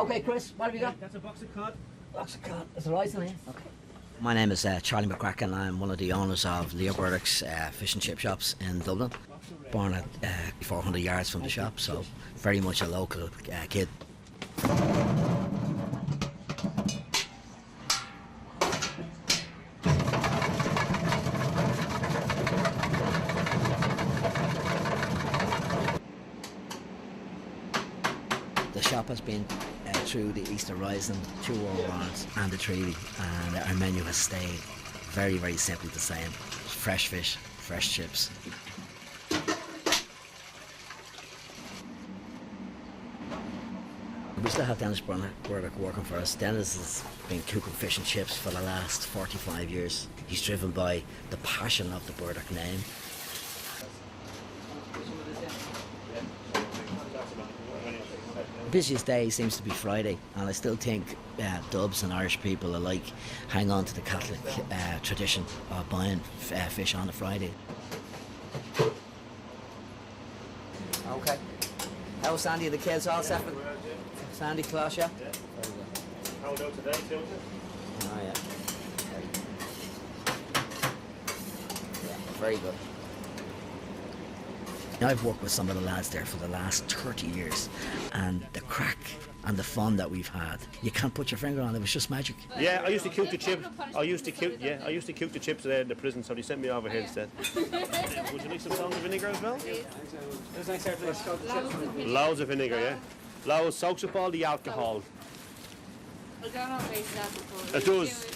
Okay, Chris, what have you got? That's a box of cod. Box of cod. Is it rice in here? Okay. My name is Charlie McCracken. I'm one of the owners of Burdocks fish and chip shops in Dublin. Born at 400 yards from the shop, so very much a local kid. The shop has been through the Easter Rising, 2 World Wars and the treaty, and our menu has stayed very, very simply the same. Fresh fish, fresh chips. We still have Dennis Burdock working for us. Dennis has been cooking fish and chips for the last 45 years. He's driven by the passion of the Burdock name. The busiest day seems to be Friday, and I still think Dubs and Irish people alike hang on to the Catholic tradition of buying fish on a Friday. Okay. How was Sandy and the kids all set? Sandy, Clash, yeah? Yeah. How about today, too? Oh, yeah. Yeah, very good. I've worked with some of the lads there for the last 30 years, and the crack and the fun that we've had, you can't put your finger on it. It was just magic. Yeah, I used to cook the chips. I used to cook the chips there in the prison, so they sent me over here instead. Would you like some salt and vinegar as well? Loads of vinegar, yeah. Loads, soaks up all the alcohol. It does.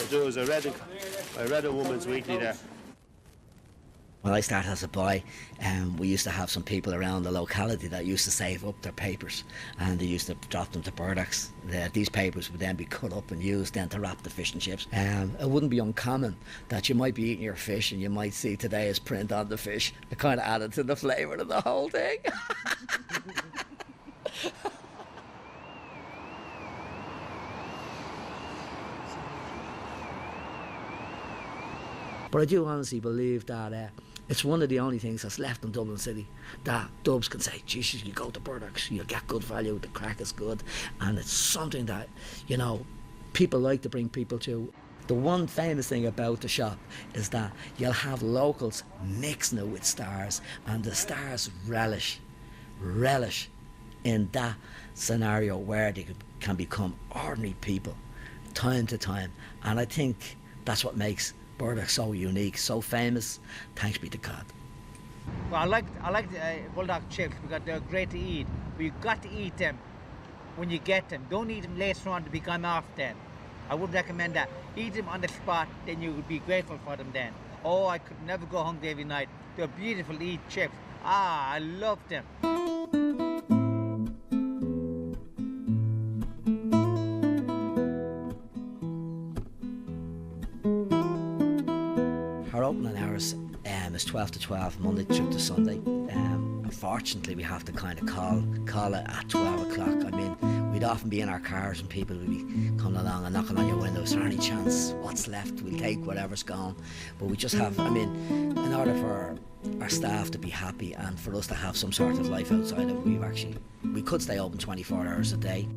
It does. I read a Woman's Weekly there. When I started as a boy, we used to have some people around the locality that used to save up their papers, and they used to drop them to Burdocks. These papers would then be cut up and used then to wrap the fish and chips. It wouldn't be uncommon that you might be eating your fish and you might see today's print on the fish. It kind of added to the flavour of the whole thing. But I do honestly believe that it's one of the only things that's left in Dublin City that Dubs can say, Jesus, you go to Burdocks, you'll get good value, the crack is good, and it's something that, you know, people like to bring people to. The one famous thing about the shop is that you'll have locals mixing it with stars, and the stars relish in that scenario where they can become ordinary people time to time. And I think that's what makes Burdocks so unique, so famous. Thanks be to God. Well, I like the bulldog chips because they're great to eat. But you've got to eat them when you get them. Don't eat them later on to be gone off then. I would recommend that. Eat them on the spot, then you would be grateful for them then. Oh, I could never go hungry every night. They're beautiful to eat chips. Ah, I love them. Our opening hours is 12 to 12, Monday through to Sunday. Unfortunately, we have to kind of call it at 12 o'clock. I mean, we'd often be in our cars and people would be coming along and knocking on your window. Is there any chance? What's left? We'll take whatever's gone. But we just have, I mean, in order for our staff to be happy and for us to have some sort of life outside of it, we could stay open 24 hours a day.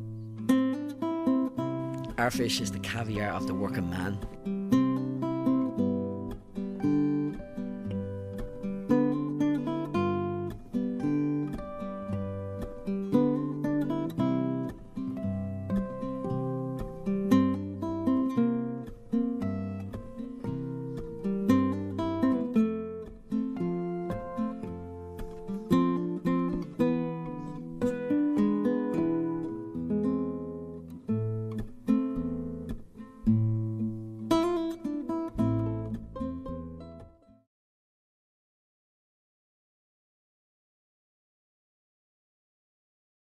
Our fish is the caviar of the working man.